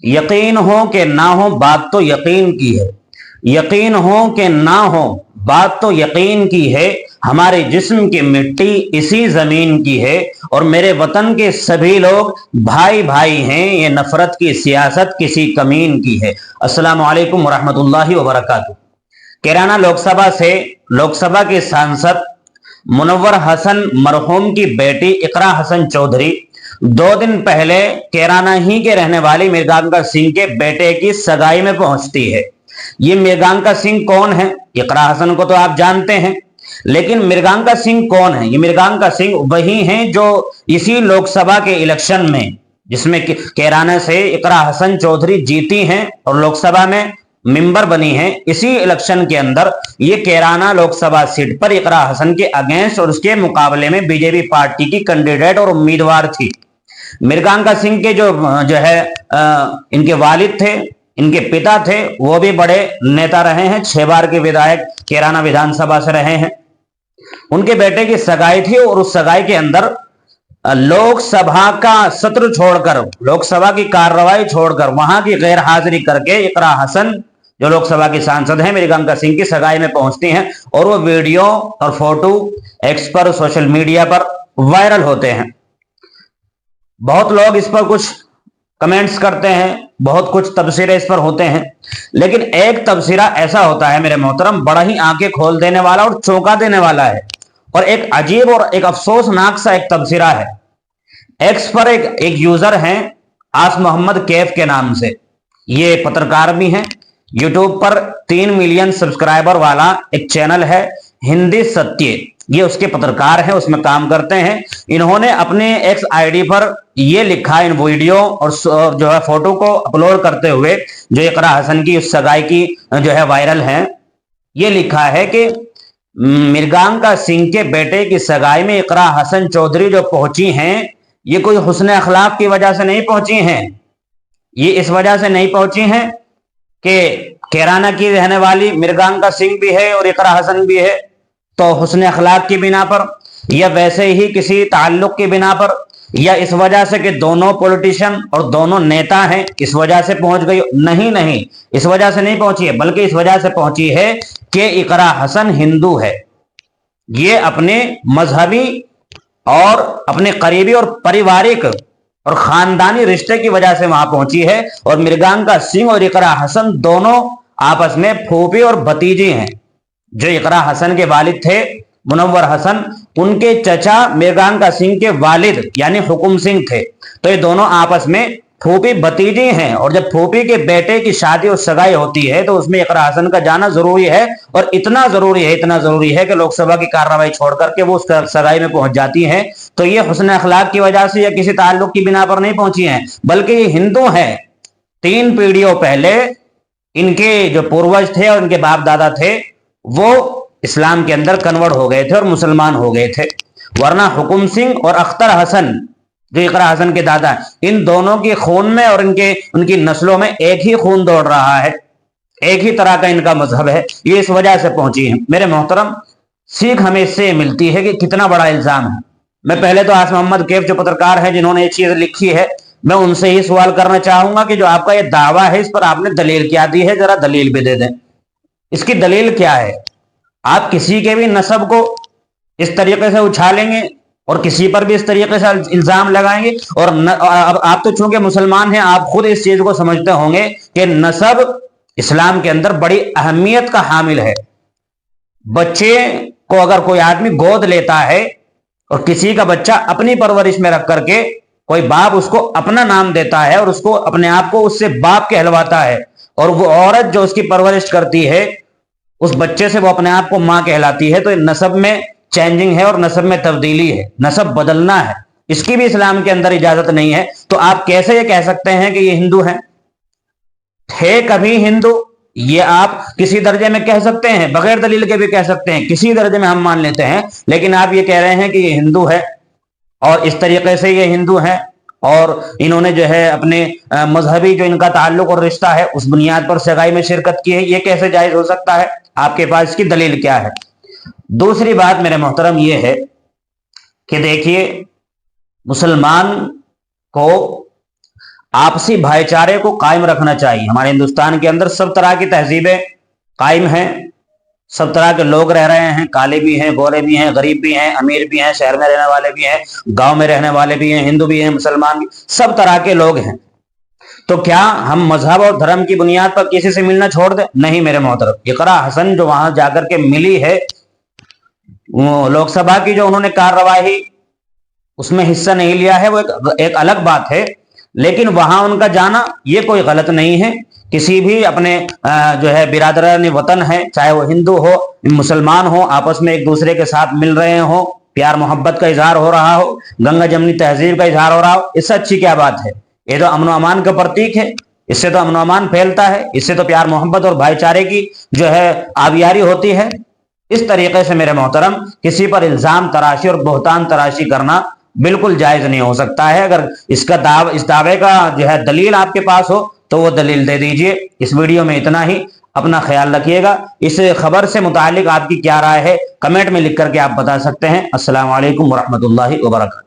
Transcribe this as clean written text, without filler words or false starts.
यकीन हो कि ना हो, बात तो यकीन की है। यकीन हो कि ना हो, बात तो यकीन की है। हमारे जिस्म की मिट्टी इसी जमीन की है और मेरे वतन के सभी लोग भाई भाई हैं। ये नफरत की सियासत किसी कमीन की है। अस्सलामु अलैकुम वरहमतुल्लाहि वबरकातुहू। कैराना लोकसभा से लोकसभा के सांसद मुनव्वर हसन मरहूम की बेटी इकरा हसन चौधरी 2 दिन पहले कैराना ही के रहने वाली मृगांका सिंह के बेटे की सगाई में पहुंचती है। ये मृगांका सिंह कौन है? इकरा हसन को तो आप जानते हैं, लेकिन मृगांका सिंह कौन है? ये मृगांका सिंह वही हैं जो इसी लोकसभा के इलेक्शन में, जिसमें कैराना से इकरा हसन चौधरी जीती हैं और लोकसभा में मेंबर बनी हैं, इसी इलेक्शन के अंदर ये कैराना लोकसभा सीट पर इकरा हसन के अगेंस्ट और उसके मुकाबले में बीजेपी पार्टी की कैंडिडेट और उम्मीदवार थी। मृगांका सिंह के जो है इनके वालिद थे, इनके पिता थे, वो भी बड़े नेता रहे हैं, 6 बार के विधायक कैराना विधानसभा से रहे हैं। उनके बेटे की सगाई थी और उस सगाई के अंदर लोकसभा का सत्र छोड़कर, लोकसभा की कार्रवाई छोड़कर, वहां की गैर हाजिरी करके इकरा हसन जो लोकसभा की सांसद हैं मृगांका सिंह की सगाई में पहुंचती हैं और वो वीडियो और फोटो एक्स पर, सोशल मीडिया पर वायरल होते हैं। बहुत लोग इस पर कुछ कमेंट्स करते हैं, बहुत कुछ तबसरे इस पर होते हैं, लेकिन एक तबसरा ऐसा होता है मेरे मोहतरम, बड़ा ही आंखें खोल देने वाला और चौंका देने वाला है और एक अजीब और एक अफसोसनाक सा एक तबसरा है। एक्स पर एक यूजर हैं आस मोहम्मद कैफ के नाम से, ये पत्रकार भी हैं। यूट्यूब पर 3 मिलियन सब्सक्राइबर वाला एक चैनल है हिंदी सत्य, ये उसके पत्रकार हैं, उसमें काम करते हैं। इन्होंने अपने एक्स आईडी पर ये लिखा, इन वीडियो और जो है फोटो को अपलोड करते हुए, जो इकरा हसन की उस सगाई की जो है वायरल है, ये लिखा है कि मृगांका सिंह के बेटे की सगाई में इकरा हसन चौधरी जो पहुंची हैं, ये कोई हुस्न अखलाक की वजह से नहीं पहुंची हैं। ये इस वजह से नहीं पहुंची हैं कि कैराना की रहने वाली मृगांका सिंह भी है और इकरा हसन भी है, तो हुस्न अखलाक की बिना पर, या वैसे ही किसी ताल्लुक की बिना पर, या इस वजह से कि दोनों पॉलिटिशियन और दोनों नेता हैं इस वजह से पहुंच गई? नहीं नहीं, इस वजह से नहीं पहुंची है, बल्कि इस वजह से पहुंची है कि इकरा हसन हिंदू है। ये अपने मजहबी और अपने करीबी और पारिवारिक और खानदानी रिश्ते की वजह से वहां पहुंची है और मृगांका सिंह और इकरा हसन दोनों आपस में फूफी और भतीजी हैं। जो इकरा हसन के वालिद थे मुनव्वर हसन, उनके चचा मृगांका सिंह के वालिद यानी हुकुम सिंह थे, तो ये दोनों आपस में फूफी भतीजी हैं और जब फूफी के बेटे की शादी और सगाई होती है तो उसमें इकरा हसन का जाना जरूरी है और इतना जरूरी है कि लोकसभा की कार्रवाई छोड़ करके वो उस सगाई में पहुंच जाती हैं। तो ये हुस्न अखलाक की वजह से या किसी ताल्लुक की बिना पर नहीं पहुंची हैं, बल्कि ये हिंदू हैं। 3 पीढ़ियों पहले इनके जो पूर्वज थे और इनके बाप दादा थे वो इस्लाम के अंदर कन्वर्ट हो गए थे और मुसलमान हो गए थे, वरना हुकुम सिंह और अख्तर हसन जो इकरा हसन के दादा, इन दोनों के खून में और उनकी नस्लों में एक ही खून दौड़ रहा है, एक ही तरह का इनका मजहब है। ये इस वजह से पहुंची है। मेरे मोहतरम, सीख हमें इससे मिलती है कि कितना बड़ा इल्जाम है। मैं पहले तो आस मोहम्मद कैफ जो पत्रकार है जिन्होंने ये चीज लिखी है, मैं उनसे ही सवाल करना चाहूंगा कि जो आपका ये दावा है इस पर आपने दलील क्या दी है, जरा दलील भी दे दें। इसकी दलील क्या है? आप किसी के भी नस्ब को इस तरीके से उछालेंगे और किसी पर भी इस तरीके से इल्जाम लगाएंगे और अब आप तो चूंकि मुसलमान हैं, आप खुद इस चीज को समझते होंगे कि नस्ब इस्लाम के अंदर बड़ी अहमियत का हामिल है। बच्चे को अगर कोई आदमी गोद लेता है और किसी का बच्चा अपनी परवरिश में रख करके कोई बाप उसको अपना नाम देता है और उसको अपने आप को उससे बाप कहलवाता है, और वो औरत जो उसकी परवरिश करती है उस बच्चे से वो अपने आप को मां कहलाती है, तो नस्ब में चेंजिंग है और नस्ब में तब्दीली है, नस्ब बदलना है, इसकी भी इस्लाम के अंदर इजाजत नहीं है। तो आप कैसे ये कह सकते हैं कि ये हिंदू हैं? थे कभी हिंदू? ये आप किसी दर्जे में कह सकते हैं, बगैर दलील के भी कह सकते हैं, किसी दर्जे में हम मान लेते हैं, लेकिन आप ये कह रहे हैं कि ये हिंदू है और इस तरीके से ये हिंदू हैं और इन्होंने जो है अपने मजहबी जो इनका ताल्लुक और रिश्ता है उस बुनियाद पर सगाई में शिरकत की है। ये कैसे जायज हो सकता है? आपके पास इसकी दलील क्या है? दूसरी बात मेरे मोहतरम ये है कि देखिए, मुसलमान को आपसी भाईचारे को कायम रखना चाहिए। हमारे हिंदुस्तान के अंदर सब तरह की तहजीबें कायम हैं, सब तरह के लोग रह रहे हैं, काले भी हैं, गोरे भी हैं, गरीब भी हैं, अमीर भी हैं, शहर में रहने वाले भी हैं, गांव में रहने वाले भी हैं, हिंदू भी हैं, मुसलमान भी, सब तरह के लोग हैं। तो क्या हम मजहब और धर्म की बुनियाद पर किसी से मिलना छोड़ दें? नहीं मेरे मोहतरम। इकरा हसन जो वहां जाकर के मिली है, लोकसभा की जो उन्होंने कार्यवाही उसमें हिस्सा नहीं लिया है, वो एक अलग बात है, लेकिन वहां उनका जाना ये कोई गलत नहीं है। किसी भी अपने जो है बिरादरान वतन है, चाहे वो हिंदू हो मुसलमान हो, आपस में एक दूसरे के साथ मिल रहे हो, प्यार मोहब्बत का इजहार हो रहा हो, गंगा जमनी तहजीब का इजहार हो रहा हो, इससे अच्छी क्या बात है? ये तो अमन अमान का प्रतीक है, इससे तो अमन अमान फैलता है, इससे तो प्यार मोहब्बत और भाईचारे की जो है आबियारी होती है। इस तरीके से मेरे मोहतरम किसी पर इल्जाम तराशी और बहतान तराशी करना बिल्कुल जायज नहीं हो सकता है। अगर इस दावे का जो है दलील आपके पास हो तो वो दलील दे दीजिए। इस वीडियो में इतना ही। अपना ख्याल रखिएगा। इस खबर से मुतालिक आपकी क्या राय है कमेंट में लिख करके आप बता सकते हैं। अस्सलाम वालेकुम वरहमतुल्लाहि वबरकातुहू।